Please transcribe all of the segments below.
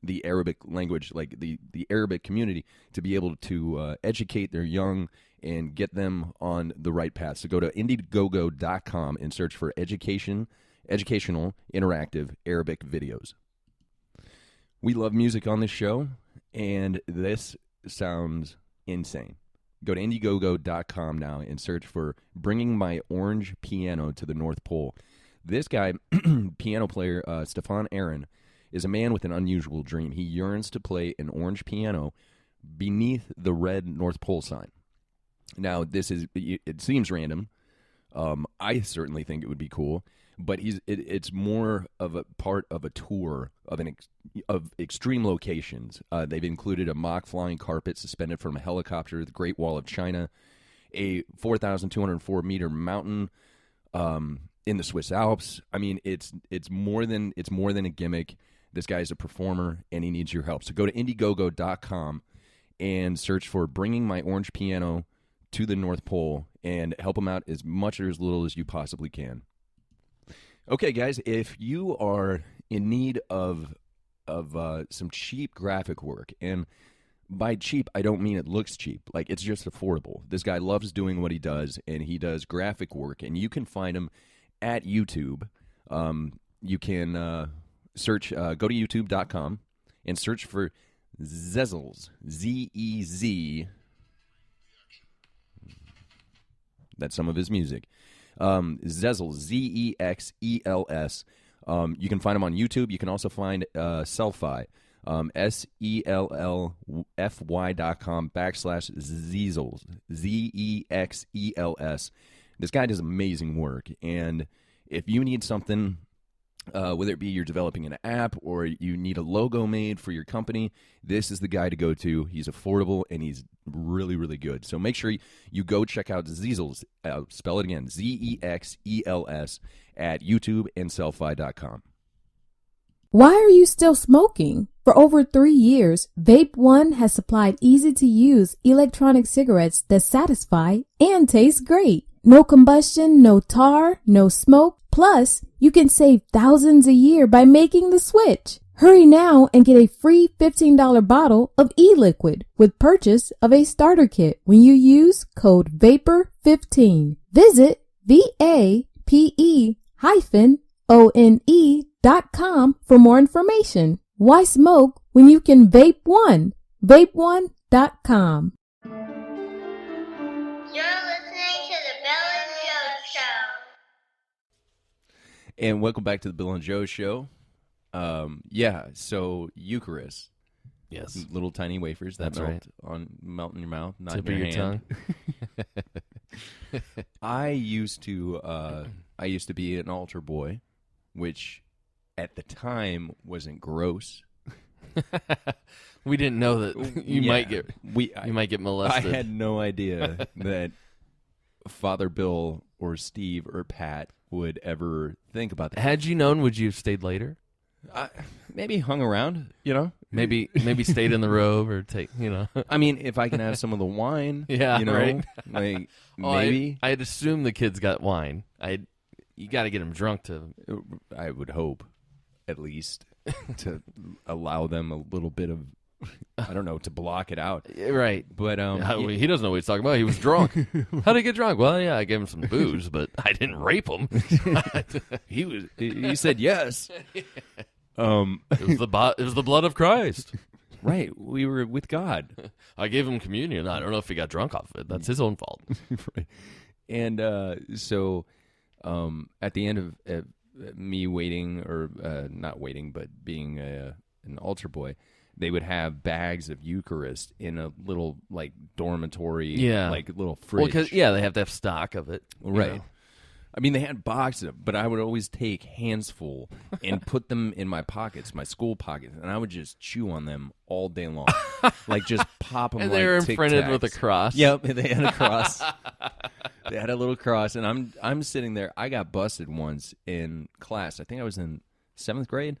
the Arabic language, like the Arabic community, to be able to educate their young and get them on the right path. So go to Indiegogo.com and search for educational interactive Arabic videos. We love music on this show, and this sounds insane. Go to Indiegogo.com now and search for Bringing My Orange Piano to the North Pole. This guy, piano player Stefan Aaron, is a man with an unusual dream. He yearns to play an orange piano beneath the red North Pole sign. Now, it seems random. I certainly think it would be cool, but it's more of a part of a tour of extreme locations. They've included a mock flying carpet suspended from a helicopter, the Great Wall of China, a 4,204-meter mountain in the Swiss Alps. I mean, it's more than a gimmick. This guy's a performer, and he needs your help. So go to Indiegogo.com and search for Bringing My Orange Piano to the North Pole and help him out as much or as little as you possibly can. Okay, guys, if you are in need of some cheap graphic work, and by cheap, I don't mean it looks cheap. Like, it's just affordable. This guy loves doing what he does, and he does graphic work, and you can find him at YouTube. You can search, go to YouTube.com and search for Zezzels, Z-E-Z. That's some of his music. Zezzels, Z-E-X-E-L-S. You can find him on YouTube. You can also find Sellfy, SELLFY.com/Zezzels, Z-E-X-E-L-S. This guy does amazing work, and if you need something, whether it be you're developing an app or you need a logo made for your company, this is the guy to go to. He's affordable, and he's really, really good. So make sure you go check out Zezzels, spell it again, Z-E-X-E-L-S, at YouTube and Sellfy.com. Why are you still smoking? For over 3 years, Vape One has supplied easy-to-use electronic cigarettes that satisfy and taste great. No combustion, no tar, no smoke. Plus, you can save thousands a year by making the switch. Hurry now and get a free $15 bottle of e-liquid with purchase of a starter kit when you use code VAPOR15. Visit VAPE-ONE.com for more information. Why smoke when you can vape one? VapeOne.com. You're listening to the Bill and Joe Show. And welcome back to the Bill and Joe Show. So Eucharist. Yes. Little tiny wafers that melt in your mouth, not Tip in of your your hand. tongue. I used to be an altar boy, which at the time wasn't gross. We didn't know that you might get molested. I had no idea that Father Bill or Steve or Pat would ever think about that. Had you known, would you have stayed later? Maybe hung around, Maybe stayed in the robe or I mean, if I can have some of the wine, Yeah, right. Like Oh, maybe. I'd assume the kids got wine. You got to get them drunk to. I would hope, at least, to allow them a little bit of, I don't know, to block it out. Right. But he doesn't know what he's talking about. He was drunk. How did he get drunk? Well, yeah, I gave him some booze, but I didn't rape him. he said yes. It was the blood of Christ. Right. We were with God. I gave him communion. I don't know if he got drunk off of it. That's his own fault. Right. And so at the end of me waiting, or not waiting, but being an altar boy, they would have bags of Eucharist in a little, like, dormitory, like, little fridge. Well, they have to have stock of it. Right. know. I mean, they had boxes, but I would always take hands full and put them in my pockets, my school pockets, and I would just chew on them all day long. Like, just pop them And like they were Tic imprinted Tacs. with a cross. Yep, they had a cross. They had a little cross, and I'm sitting there. I got busted once in class. I think I was in 7th grade,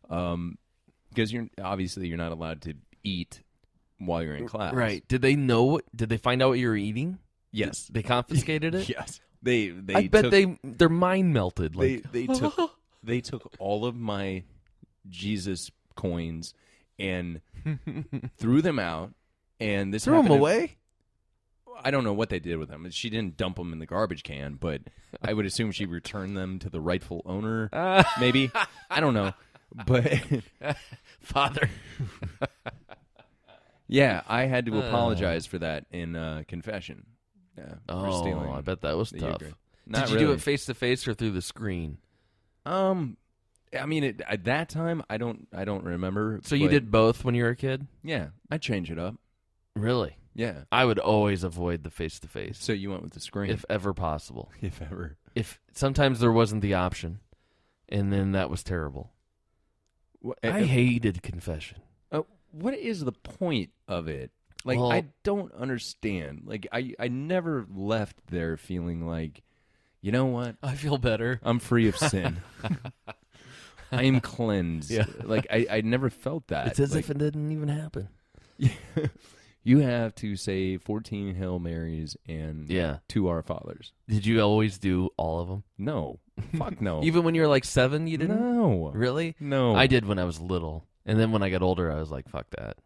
because you're not allowed to eat while you're in class. Right. Did they know? Did they find out what you were eating? Yes. They confiscated it? Yes. They I bet their mind melted. Like, they took all of my Jesus coins and threw them out. And this Threw them happened away? I don't know what they did with them. She didn't dump them in the garbage can, but I would assume she returned them to the rightful owner. Maybe. I don't know. But Father. yeah, I had to apologize for that in confession. Yeah, for Oh, stealing. I bet that was the tough. Eucharist. Did Not you do really. it face to face or through the screen? I mean, at that time, I don't remember. So you but did both when you were a kid? Yeah, I'd change it up. Really? Yeah. I would always avoid the face to face, So you went with the screen, if ever possible. if ever. If sometimes there wasn't the option, and then that was terrible. I hated confession. What is the point of it? Like, Well- I don't understand. Like, I never left there feeling like, you know what? I feel better. I'm free of sin. I am cleansed. Yeah. Like, I never felt that. It's as Like, if it didn't even happen. you have to say 14 Hail Marys and Yeah. 2 Our Fathers. Did you always do all of them? No. Fuck no. Even when you were like 7, you didn't? No. Really? No. I did when I was little. And then when I got older, I was like, fuck that.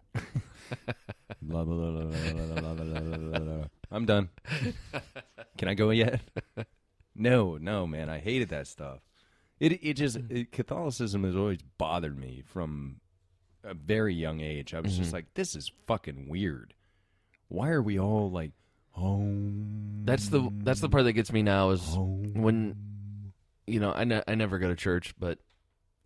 Blah, blah, blah, blah, blah, blah, blah, blah, blah. I'm done. Can I go yet? No, man. I hated that stuff. Catholicism has always bothered me from a very young age. I was just like, this is fucking weird. Why are we all like, home? That's the part that gets me now is when, you know, I never go to church, but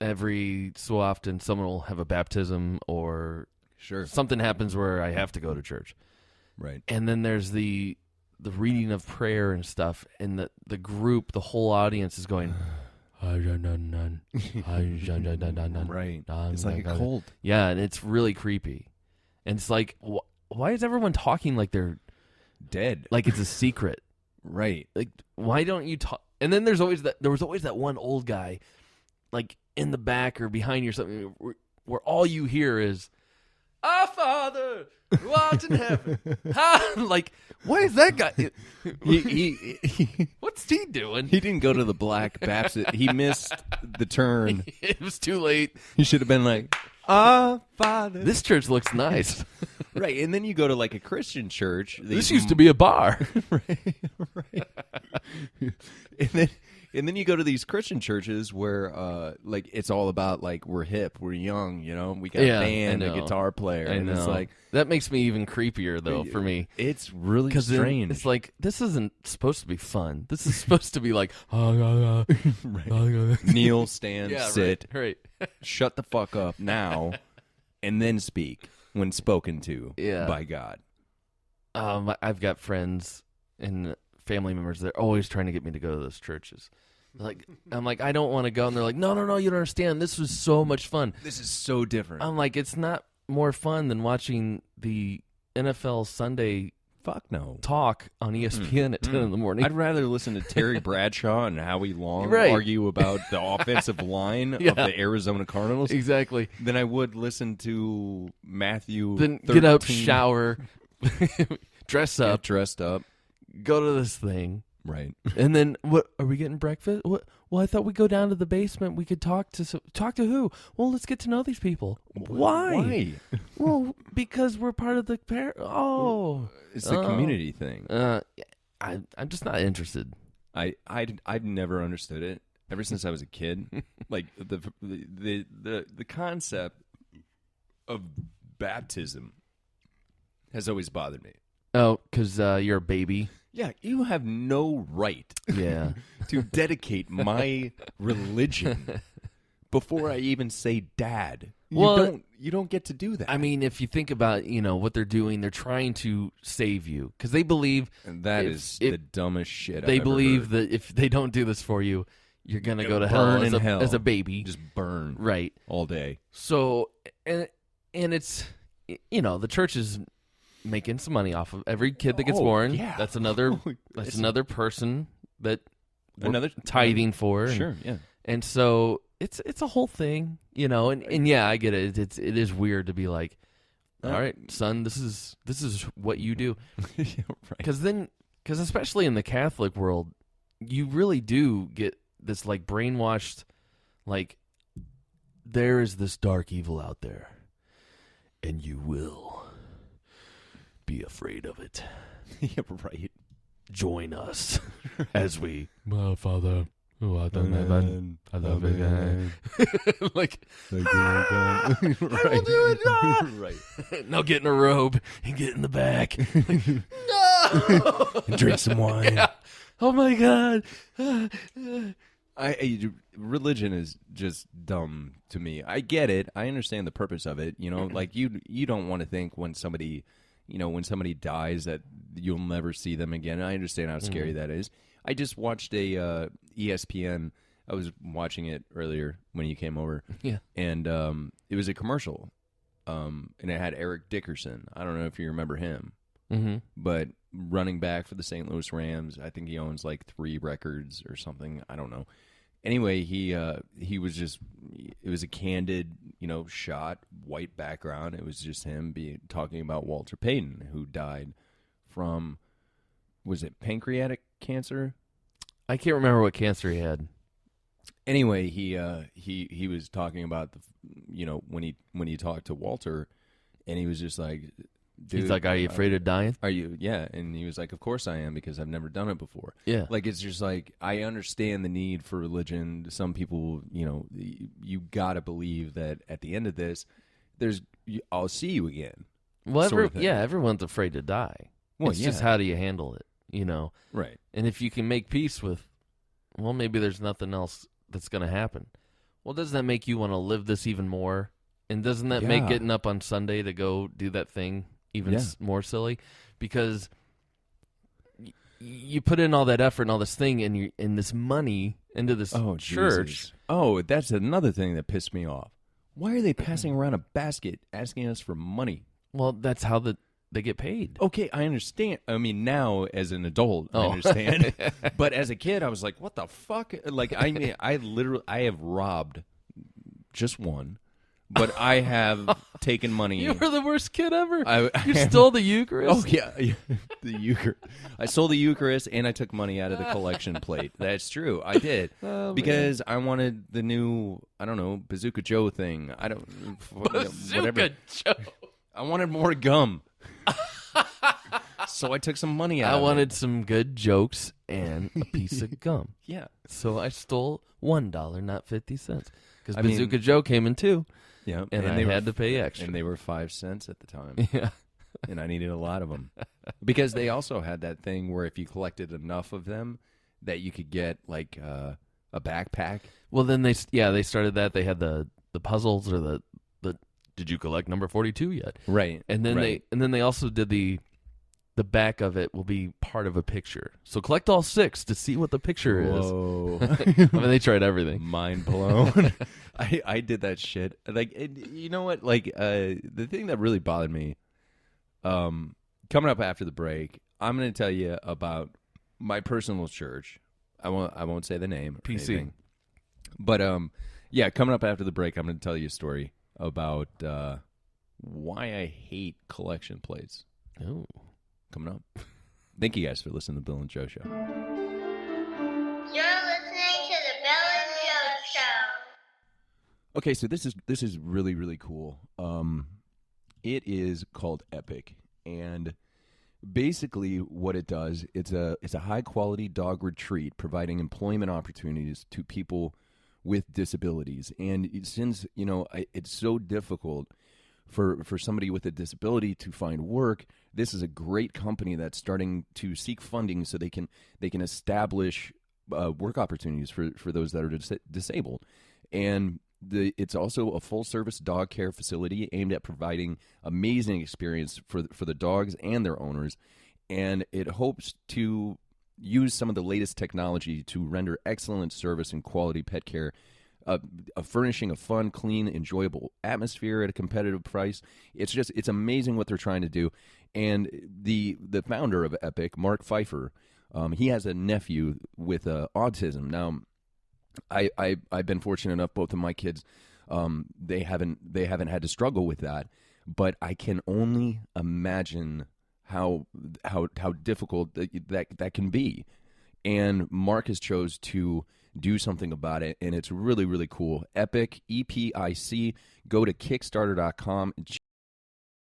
every so often someone will have a baptism or Sure. something happens where I have to go to church. Right. And then there's the reading of prayer and stuff, and the group, the whole audience is going, Right. It's like a cult. yeah, and it's really creepy. And it's like, why is everyone talking like they're Dead. like it's a secret? Right. Like, why don't you talk? And then there was always that one old guy, like in the back or behind you or something, where all you hear is, "Our Father who art in heaven." Like, why is that guy? What's he doing? He didn't go to the Black Baptist. He missed the turn. It was too late. He should have been like, "Ah, Father." This church looks nice. Right, and then you go to like a Christian church. This used to be a bar. right. And then you go to these Christian churches where like it's all about like we're hip, we're young, you know, we got Yeah, a band, I a know. guitar player, I and know. it's like That makes me even creepier though for me. it's really Because strange. it's like, this isn't supposed to be fun. This is supposed to be like, Kneel, stand, yeah, sit, right. shut the fuck up now, and then speak when spoken to Yeah. by God. I've got friends and family members that are always trying to get me to go to those churches. Like, I'm like, I don't want to go, and they're like, no, you don't understand. This was so much fun. This is so different. I'm like, it's not more fun than watching the NFL Sunday Fuck no. talk on ESPN at 10 in the morning. I'd rather listen to Terry Bradshaw and Howie Long Right. argue about the offensive line Yeah. of the Arizona Cardinals Exactly. than I would listen to Matthew. Then get up, 13, shower, dress get up, dressed up. go to this thing. Right. And then, what are we getting breakfast? What? Well, I thought we'd go down to the basement. We could talk to who? Well, let's get to know these people. Why? Well, because we're part of the It's the community thing. I'm just not interested. I've never understood it ever since I was a kid. Like the concept of baptism has always bothered me. Oh, because you're a baby. Yeah, you have no right Yeah. to dedicate my religion before I even say dad. Well, You don't get to do that. I mean, if you think about, what they're doing, they're trying to save you because they believe and that if- is if the dumbest shit they I've ever believe heard. that if they don't do this for you, you're gonna You're go to burn hell in hell. as a baby. Just burn Right. all day. So, and it's, the church is making some money off of every kid that gets Oh, born. yeah. That's another It's- another person that we're Another tithing for. and- Sure, yeah. And so it's a whole thing, and yeah, I get it. It is weird to be like, all right, son, this is what you do. Right. Because especially in the Catholic world, you really do get this like brainwashed, like there is this dark evil out there, and you will be afraid of it. Yeah, right. Join us as we, my Father, who art in heaven, Amen. like, I will do it, God. Right. Now get in a robe and get in the back. No! And drink some wine. Yeah. Oh my God. Religion is just dumb to me. I get it. I understand the purpose of it. You know, like you don't want to think when somebody dies that you'll never see them again. I understand how scary that is. I just watched a ESPN. I was watching it earlier when you came over. Yeah. And it was a commercial. And it had Eric Dickerson. I don't know if you remember him. Mm-hmm. But running back for the St. Louis Rams, I think he owns like 3 records or something. I don't know. Anyway, he was just, it was a candid, shot, white background. It was just him talking about Walter Payton, who died from, was it pancreatic cancer? I can't remember what cancer he had. Anyway, he was talking about when he talked to Walter, and he was just like, dude, he's like, "Are you afraid of dying?" Are you? Yeah, and he was like, "Of course I am, because I've never done it before." Yeah, like it's just like I understand the need for religion. Some people, you gotta believe that at the end of this, I'll see you again. Well, sort of thing. everyone's afraid to die. Well, it's just how do you handle it, Right. And if you can make peace with, well, maybe there's nothing else that's going to happen. Well, doesn't that make you want to live this even more? And doesn't that make getting up on Sunday to go do that thing even more silly? Because you put in all that effort and all this thing and you in this money into this church. Jesus. Oh, that's another thing that pissed me off. Why are they passing around a basket asking us for money? Well, that's how they get paid. Okay, I understand. I mean, now as an adult, I understand. But as a kid, I was like, "What the fuck?" Like, I mean, I have robbed just one, but I have taken money. You were the worst kid ever. You I stole the Eucharist. Oh yeah, the Eucharist. I stole the Eucharist and I took money out of the collection plate. That's true. I did because I wanted the new, I don't know, Bazooka Joe thing. I don't Bazooka Joe. I wanted more gum. So I took some money out. I wanted some good jokes and a piece of gum. Yeah. So I stole $1, not 50 cents, because Bazooka Joe came in 2. Yeah, and I had to pay extra. And they were 5 cents at the time. Yeah. And I needed a lot of them. Because they also had that thing where if you collected enough of them, that you could get like a backpack. Well, then they started that. They had the puzzles or the did you collect number 42 yet? Right. And then they also did the back of it will be part of a picture. So collect all 6 to see what the picture is. Whoa. I mean, they tried everything. Mind blown. I did that shit. Like, you know what? Like, the thing that really bothered me, coming up after the break, I'm going to tell you about my personal church. I won't say the name. PC. Anything. But yeah, coming up after the break, I'm going to tell you a story about why I hate collection plates. Oh. Coming up. Thank you guys for listening to the Bill and Joe Show. You're listening to the Bill and Joe Show. Okay, so this is really, really cool. It is called Epic, and basically what it does, it's a high quality dog retreat providing employment opportunities to people with disabilities. And since it's so difficult for somebody with a disability to find work, this is a great company that's starting to seek funding so they can establish work opportunities for those that are disabled. And it's also a full-service dog care facility aimed at providing amazing experience for the dogs and their owners. And it hopes to use some of the latest technology to render excellent service and quality pet care, furnishing a fun, clean, enjoyable atmosphere at a competitive price. It's amazing what they're trying to do. And the founder of Epic, Mark Pfeiffer, he has a nephew with autism. Now, I've been fortunate enough, both of my kids, they haven't had to struggle with that, but I can only imagine how difficult that can be. And Mark has chose to do something about it, and it's really, really cool. Epic, EPIC. Go to Kickstarter.com.